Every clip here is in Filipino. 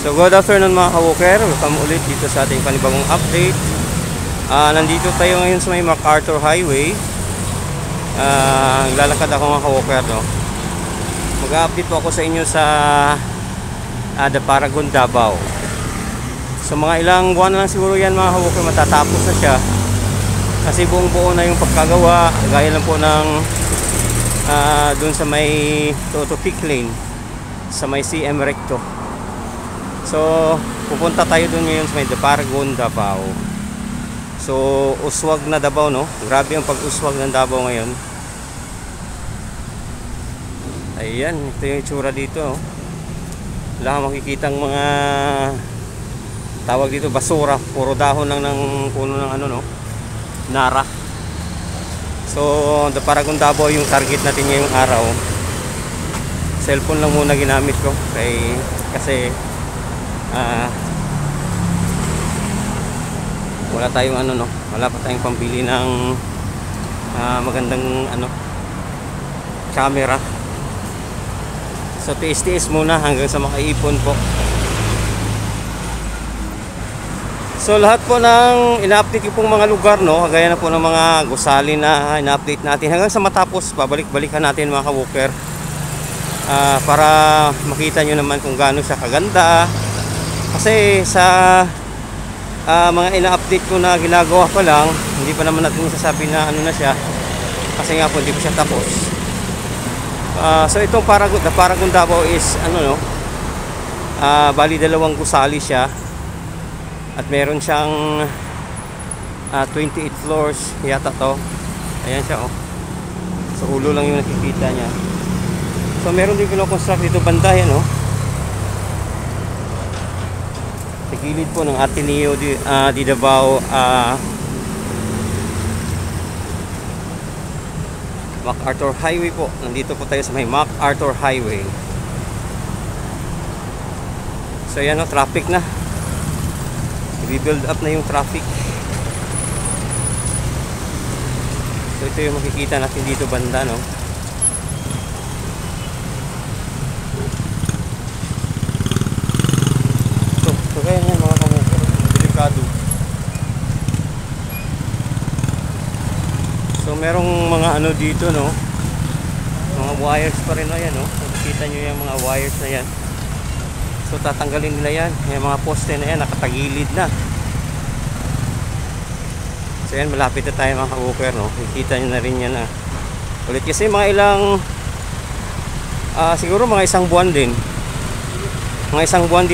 So good afternoon mga ka-walker, welcome ulit dito sa ating panibagong update. Nandito tayo ngayon sa may MacArthur Highway. Lalakad ako mga ka-walker, no? Mag-update po ako sa inyo sa The Paragon, Davao. So mga ilang buwan na lang siguro yan mga ka-walker, matatapos na siya. Kasi buong buo na yung pagkagawa, gaya lang po ng dun sa may Toto Peak Lane, sa may CM Recto. So pupunta tayo dun ngayon sa may The Paragon, Davao. So uswag na Davao, no? Grabe ang pag-uswag ng Davao ngayon. Ayan, ito yung itsura dito, oh. Wala kang makikitang mga tawag dito, basura. Puro dahon lang ng puno ng ano, no? Nara. So The Paragon, Davao yung target natin ngayong araw. Cellphone lang muna ginamit ko kasi wala tayong ano, no, wala pa tayong pambili ng magandang ano, camera. So tiis-tiis muna hanggang sa makaipon po. So lahat po ng ina-update ko pong mga lugar, no, gaya na po ng mga gusali na ina-update natin hanggang sa matapos, babalik-balikan natin mga ka-walker, para makita nyo naman kung gaano siya kaganda. Kasi sa mga ina-update ko na ginagawa pa lang, hindi pa naman natin masasabi na ano na siya, kasi nga po hindi ko siya tapos. So itong The Paragon, Davao is ano, no, bali dalawang gusali siya at meron siyang 28 floors yata to. Ayan siya, oh. So ulo lang yung nakikita niya. So meron din kino-construct dito banda yan, oh. Sa gilid po ng Ateneo di Davao, MacArthur Highway po. Nandito po tayo sa may MacArthur Highway. So yan, oh, traffic na. I-build up na yung traffic. So ito yung makikita natin dito banda, no. So kaya yan mga ka-walker, delikado. So merong mga ano dito, no, mga wires pa rin, ayan, no. So nakita nyo yung mga wires na yan. So tatanggalin nila yan, yung mga poste na yan nakatagilid na. So yan, malapit na tayo mga ka-walker, no. Nakikita nyo na rin yan na ulit, kasi mga ilang siguro mga isang buwan din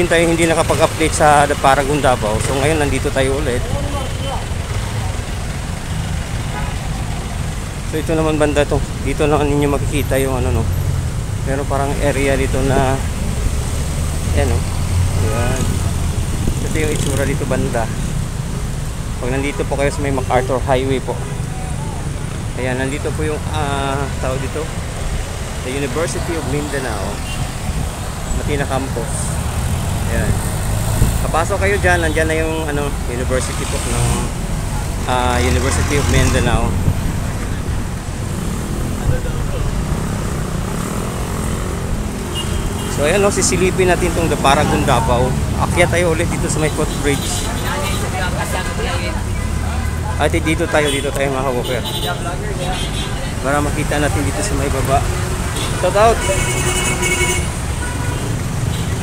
tayo hindi nakapag-update sa The Paragon, Davao. So ngayon nandito tayo ulit. So ito naman banda to, dito naman ninyo makikita yung ano, no, pero parang area dito na yan, no. Ayan, ito yung itsura dito banda pag nandito po kayo sa may MacArthur Highway po. Ayan, nandito po yung tawag dito, the University of Mindanao, Matina Campus. Ayan, kapasok kayo dyan, nandyan na yung ano, university po ng University of Mindanao. So ayan, no, sisilipin natin itong The Paragon, Davao. Akyat tayo ulit dito sa may footbridge. At dito tayo mga ka-walker, para makita natin dito sa may baba. Shout out!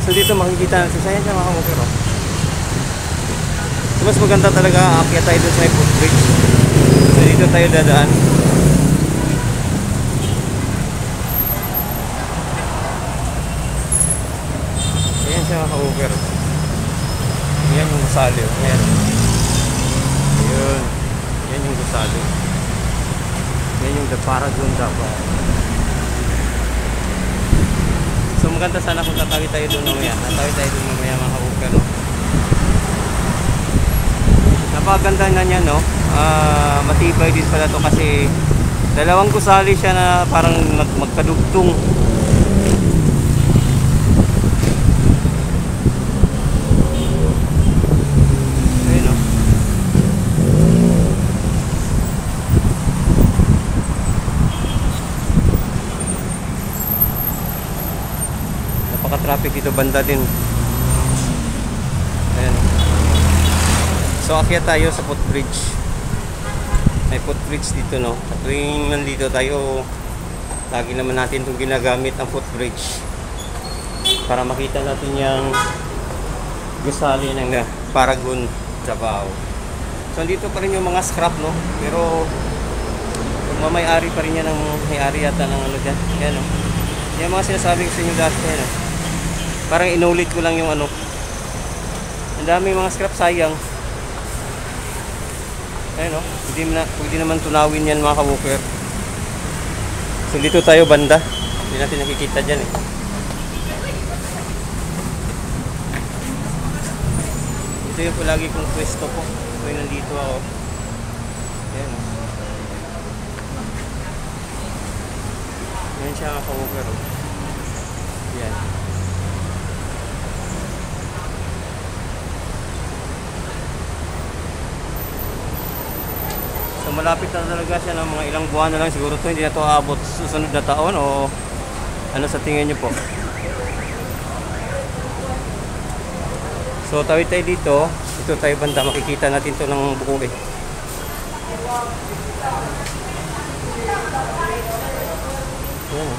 So dito makikita natin, sayang siya mga ka-walker, oh. So mas maganda talaga akyat tayo dito sa may footbridge. So dito tayo dadaan. Siya mga ka-walker. Yan yung gusali, oh. Ayan. Ayun. Yan yung gusali. Yan yung The Paragon, Davao. So maganda sana kung tatawid tayo doon mamaya. Tatawid tayo doon mamaya mga ka-walker, no? Napakaganda na niya, no? Matibay din pala to kasi dalawang gusali siya na parang magkadugtong. Napaka-traffic dito banda din. So akyat tayo sa footbridge. May footbridge dito, no? At tuwing nandito tayo, lagi naman natin itong ginagamit ang footbridge para makita natin yung gusali ng Paragon, Davao. So dito pa rin yung mga scrap, no? Pero mamay-ari pa rin yan, ng may-ari yata ng ano dyan. Yan, no? Yung mga sinasabi ko sa inyo dati, yan, no? Parang inulit ko lang yung ano. Ang daming mga scrap, sayang. Ayan, no? Pwede naman tunawin yan, mga ka-walker. So dito tayo banda. Hindi natin nakikita dyan, eh. Ito yung palagi kong pwesto ko. Ito yung nandito ako. Ayan, no? Ayan siya, mga ka-walker, oh. Ayan. So malapit na talaga siya, ng mga ilang buwan na lang siguro to, hindi na to aabot susunod na taon, o ano sa tingin nyo po? So tawid tayo dito tayo banda, makikita natin to ng buo, eh. Ayan.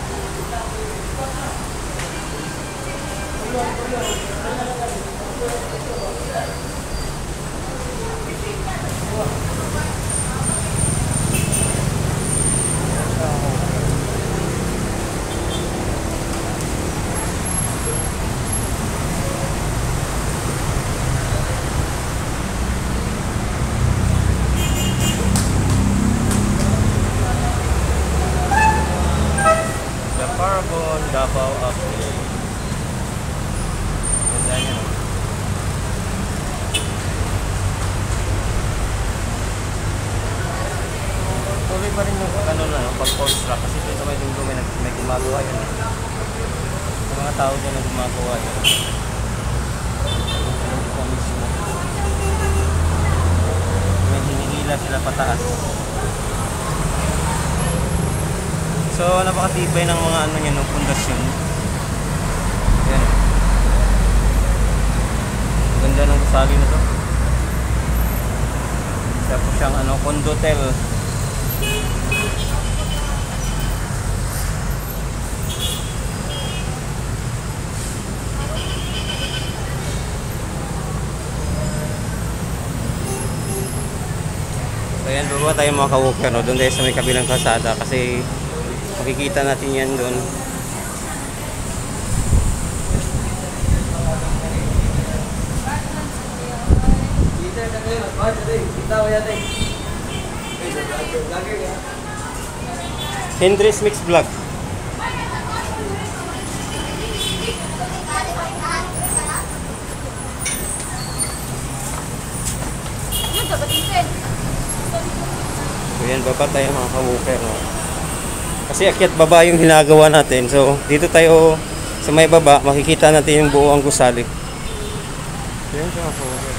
Paragon, Davao Update. Ganda niya, no? Tuloy pa rin yung ano na, no? Pag-construct. Kasi dito may dulo, may gumagawa yun. May mga tao dyan na gumagawa yun. Dito mismo. May hinihila sila pataas. So napakatibay ng mga ano niya, no, pundasyon. Ayan. Ganda ng gusali na to. Tapos siyang ano, condotel. So ayan, baba tayo mga ka-walker, no? Doon tayo sa may kabilang kalsada kasi makikita natin yan doon. Hendrix Mix Vlog. So yan, baba tayo mga ka-walker, no? Kasi akyat baba yung ginagawa natin. So dito tayo sa may baba, makikita natin yung buo ang gusali. Yan siya, mga ka-walker.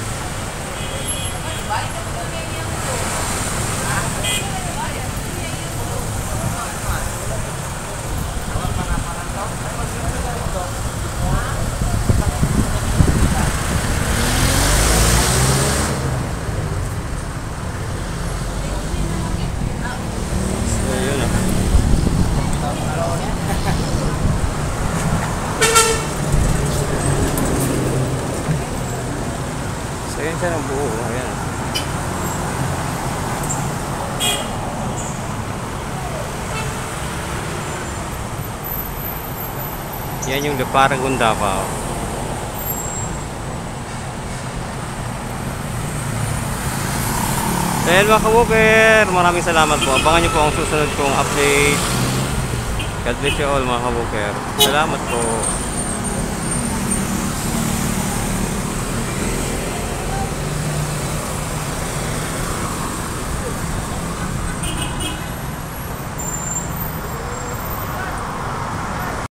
So yun siya ng buo. Ayan. Yan yung Paragon, Davao. So yan mga ka-walker, maraming salamat po. Abangan nyo po ang susunod kong update. God bless you all mga ka-walker. Salamat po.